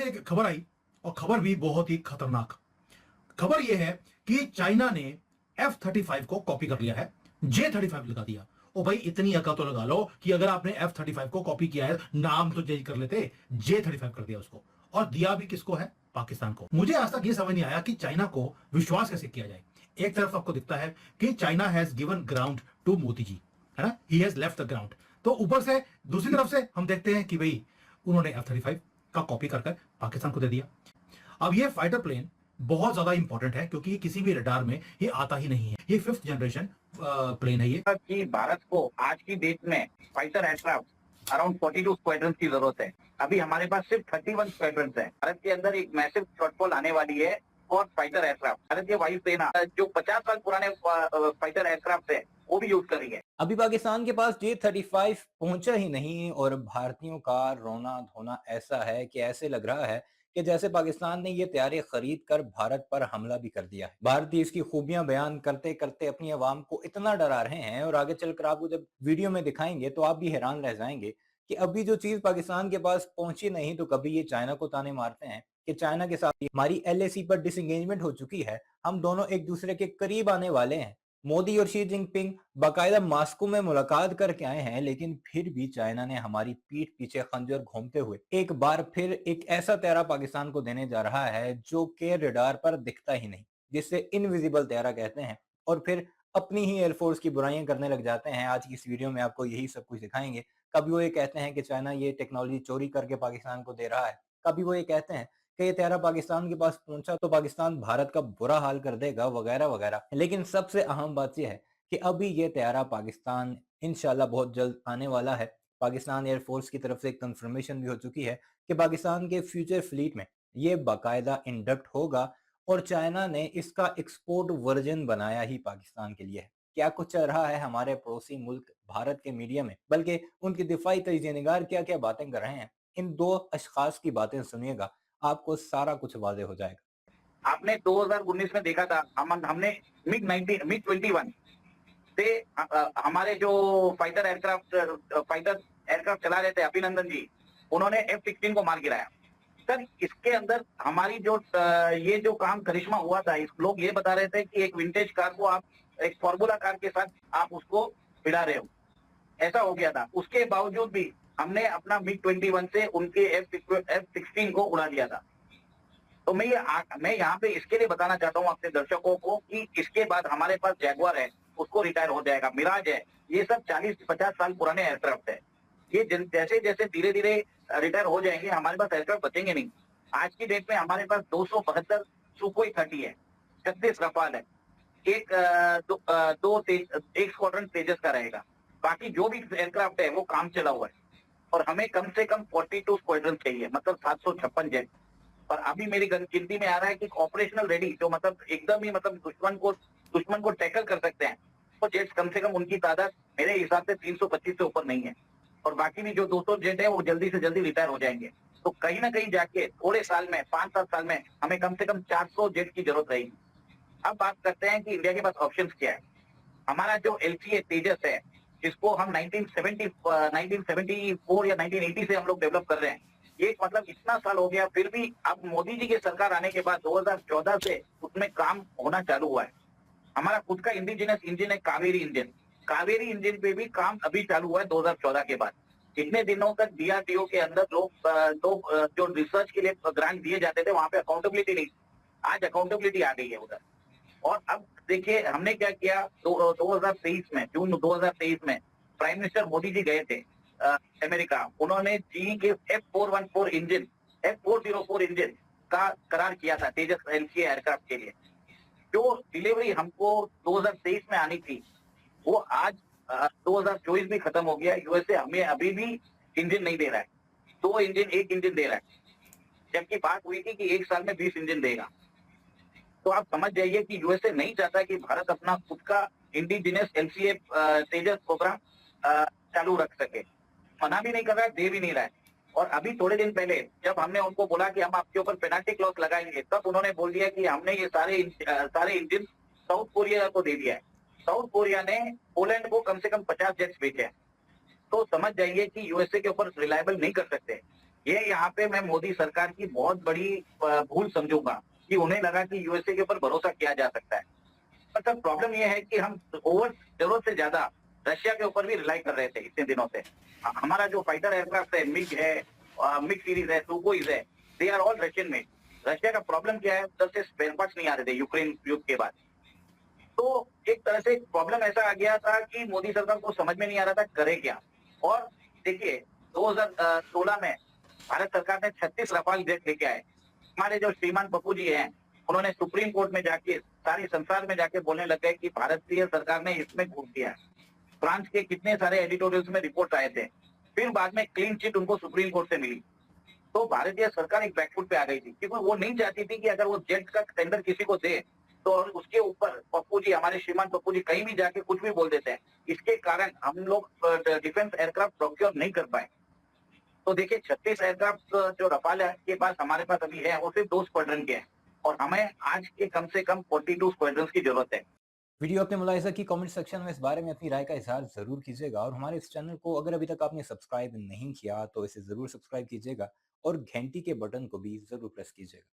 से एक खबर आई, और खबर भी बहुत ही खतरनाक। खबर यह है कि चाइना ने F-35 को कॉपी कर लिया है, J-35 लगा दिया। ओ भाई, इतनी अकल तो लगा लो कि अगर आपने F-35 को कॉपी किया है, नाम तो चेंज कर लेते, J-35 कर दिया उसको, और दिया भी किसको है? पाकिस्तान को। मुझे आज तक ये समझ नहीं आया कि चाइना को विश्वास कैसे किया जाए। एक तरफ आपको दिखता है कि China has given ground to Modi ji, है ना, he has left the ground. तो ऊपर से दूसरी तरफ से हम देखते हैं कि भाई उन्होंने F-35 का कॉपी कर पाकिस्तान को दे दिया। अब ये फाइटर प्लेन बहुत ज्यादा इंपॉर्टेंट है, क्योंकि किसी भी रडार में ये आता ही नहीं है। ये 5th जनरेशन प्लेन है ये। कि भारत को आज की डेट में फाइटर एयरक्राफ्ट अराउंड 42 स्क्वाड्रन की जरूरत है। अभी हमारे पास सिर्फ 31 स्क्वाड्रन है। भारत के अंदर एक मैसिव शॉर्टफॉल आने वाली है और फाइटर एयरक्राफ्ट भारतीय वायुसेना जो 50 साल पुराने फाइटर एयरक्राफ्ट है वो भी यूज कर रही है। अभी पाकिस्तान के पास J-35 पहुंचा ही नहीं और भारतीयों का रोना धोना ऐसा है कि ऐसे लग रहा है कि जैसे पाकिस्तान ने ये तैयारी खरीद कर भारत पर हमला भी कर दिया है। भारतीय इसकी खूबियां बयान करते करते अपनी आवाम को इतना डरा रहे हैं, और आगे चलकर आपको जब वीडियो में दिखाएंगे तो आप भी हैरान रह जाएंगे कि अभी जो चीज पाकिस्तान के पास पहुंची नहीं, तो कभी ये चाइना को ताने मारते हैं कि चाइना के साथ हमारी LAC पर डिसएंगेजमेंट हो चुकी है, हम दोनों एक दूसरे के करीब आने वाले हैं। मोदी और शी जिनपिंग बाकायदा मास्को में मुलाकात करके आए हैं, लेकिन फिर भी चाइना ने हमारी पीठ पीछे खंजर घूमते हुए एक बार फिर एक ऐसा तैयारा पाकिस्तान को देने जा रहा है जो के रडार पर दिखता ही नहीं, जिससे इनविजिबल तैयारा कहते हैं, और फिर अपनी ही एयरफोर्स की बुराइयां करने लग जाते हैं। आज की इस वीडियो में आपको यही सब कुछ दिखाएंगे। कभी वो ये कहते हैं कि चाइना ये टेक्नोलॉजी चोरी करके पाकिस्तान को दे रहा है, कभी वो ये कहते हैं कि ये तैयारा पाकिस्तान के पास पहुंचा तो पाकिस्तान भारत का बुरा हाल कर देगा, वगैरह वगैरह। लेकिन सबसे अहम बात यह है कि अभी ये तैयारा पाकिस्तान इंशाल्लाह बहुत जल्द आने वाला है। पाकिस्तान एयरफोर्स की तरफ से एक कंफर्मेशन भी हो चुकी है कि पाकिस्तान के फ्यूचर फ्लीट में ये बाकायदा इंडक्ट होगा, और चाइना ने इसका एक्सपोर्ट वर्जन बनाया ही पाकिस्तान के लिए है। क्या कुछ चल रहा है हमारे पड़ोसी मुल्क भारत के मीडिया में, बल्कि उनके दिफाई तजिए निगार क्या क्या बातें कर रहे हैं, इन दो अशखास की बातें सुनिएगा, आपको सारा कुछ वाज़ेह हो जाएगा। आपने 2019 में देखा था, हमने मिग-21 से हमारे जो फाइटर एयरक्राफ्ट चला रहे थे अभिनंदन जी, उन्होंने F-16 को मार गिराया। सर, इसके अंदर हमारी जो ये जो काम करिश्मा हुआ था, लोग ये बता रहे थे कि एक विंटेज कार को आप एक फॉर्मूला कार के साथ आप उसको भिड़ा रहे हो, ऐसा हो गया था। उसके बावजूद भी हमने अपना मिग-21 से उनके F-16 को उड़ा दिया था। तो मैं यहाँ पे इसके लिए बताना चाहता हूँ अपने दर्शकों को कि इसके बाद हमारे पास जैगुआर है, उसको रिटायर हो जाएगा, मिराज है, ये सब 40-50 साल पुराने एयरक्राफ्ट है। ये जैसे जैसे धीरे धीरे रिटायर हो जाएंगे, हमारे पास एयरक्राफ्ट बचेंगे नहीं। आज की डेट में हमारे पास 272 सुखोई 30 है, 36 रफाल है, एक स्क्वाड्रन तेजस का रहेगा। बाकी जो भी एयरक्राफ्ट है वो काम चला हुआ है, और हमें कम से कम 42 स्क्वाड्रन चाहिए, मतलब 756 जेट। और अभी मेरी गिनती में आ रहा है कि ऑपरेशनल रेडी, जो मतलब एकदम ही मतलब दुश्मन को टैकल कर सकते हैं, तो जेट्स कम से कम उनकी तादाद मेरे हिसाब से 325 से ऊपर नहीं है। और बाकी भी जो 200 जेट है वो जल्दी से जल्दी रिटायर हो जाएंगे। तो कहीं ना कहीं जाके थोड़े साल में 5-7 साल में हमें कम से कम 400 जेट की जरूरत रहेगी। अब बात करते हैं कि इंडिया के पास ऑप्शन क्या है। हमारा जो LCA तेजस है, जिसको हम 1974 या 1980 से हम लोग डेवलप कर रहे हैं, ये मतलब इतना साल हो गया, फिर भी अब मोदी जी की सरकार आने के बाद 2014 से उसमें काम होना चालू हुआ है। हमारा खुद का इंडिजिनस इंजन है कावेरी इंजन। कावेरी इंजन पे भी काम अभी चालू हुआ है 2014 के बाद। इतने दिनों तक DRDO के अंदर लोग जो रिसर्च के लिए ग्रांट दिए जाते थे, वहां पे अकाउंटेबिलिटी नहीं, आज अकाउंटेबिलिटी आ गई है उधर। और अब देखिए हमने क्या किया, 2023 में, जून 2023 में प्राइम मिनिस्टर मोदी जी गए थे अमेरिका। उन्होंने GE के F404 इंजन का करार किया था तेजस LCA एयरक्राफ्ट के लिए। जो डिलीवरी हमको 2023 में आनी थी, वो आज 2024 भी खत्म हो गया। USA हमें अभी भी इंजन नहीं दे रहा है, एक इंजन दे रहा है, जबकि बात हुई थी कि 1 साल में 20 इंजन देगा। तो आप समझ जाइए कि USA नहीं चाहता कि भारत अपना खुद का इंडिजिनस LCA तेजस प्रोग्राम चालू रख सके। मना भी नहीं कर रहा है, दे भी नहीं रहा है। और अभी थोड़े दिन पहले जब हमने उनको बोला कि हम आपके ऊपर पेनाल्टी क्लॉज लगाएंगे, तब उन्होंने बोल दिया कि हमने ये सारे इंजन साउथ कोरिया को दे दिया है। साउथ कोरिया ने पोलैंड को कम से कम 50 जेट्स बेचे हैं। तो समझ जाइए कि USA के ऊपर रिलायबल नहीं कर सकते। ये यहाँ पे मैं मोदी सरकार की बहुत बड़ी भूल समझूंगा कि उन्हें लगा कि यूएसए के ऊपर भरोसा किया जा सकता है। मतलब प्रॉब्लम ये है कि हम ओवर जरूरत से ज्यादा रशिया के ऊपर भी रिलाई कर रहे थे इतने दिनों से। हमारा जो फाइटर एयरक्राफ्ट है, मिग सीरीज है, सुकोइज है, they are all Russian made. Russia का प्रॉब्लम क्या है, उधर से स्पेयर पार्ट्स नहीं आ रहे थे यूक्रेन युद्ध के बाद। तो एक तरह से प्रॉब्लम ऐसा आ गया था कि मोदी सरकार को समझ में नहीं आ रहा था करे क्या। और देखिए 2016 में भारत सरकार ने 36 रफाल जेट लेके आए। हमारे जो श्रीमान पप्पू जी हैं, उन्होंने सुप्रीम कोर्ट में जाके सारी संसार में जाके बोलने लग गए कि भारतीय सरकार ने इसमें घूस दिया है। फ्रांस के कितने सारे एडिटोरियल्स में रिपोर्ट आए थे। फिर बाद में क्लीन चिट उनको सुप्रीम कोर्ट से मिली। तो भारतीय सरकार एक बैकफुट पे आ गई थी क्योंकि वो नहीं चाहती थी कि अगर वो जेट का टेंडर किसी को दे तो और उसके ऊपर पप्पू जी, हमारे श्रीमान पप्पू जी कहीं भी जाके कुछ भी बोल देते हैं। इसके कारण हम लोग डिफेंस एयरक्राफ्ट प्रोक्योर नहीं कर पाए। तो देखिए 36 एयरक्राफ्ट जो रफाल के पास हमारे पास अभी है वो सिर्फ 2 स्क्वाड्रन के हैं और हमें आज के कम से कम 42 स्क्वाड्रन की जरूरत है। वीडियो आपने मुलाहिजा की, कमेंट सेक्शन में इस बारे में अपनी राय का इजहार जरूर कीजिएगा और हमारे इस चैनल को अगर अभी तक आपने सब्सक्राइब नहीं किया तो इसे जरूर सब्सक्राइब कीजिएगा और घंटी के बटन को भी जरूर प्रेस कीजिएगा।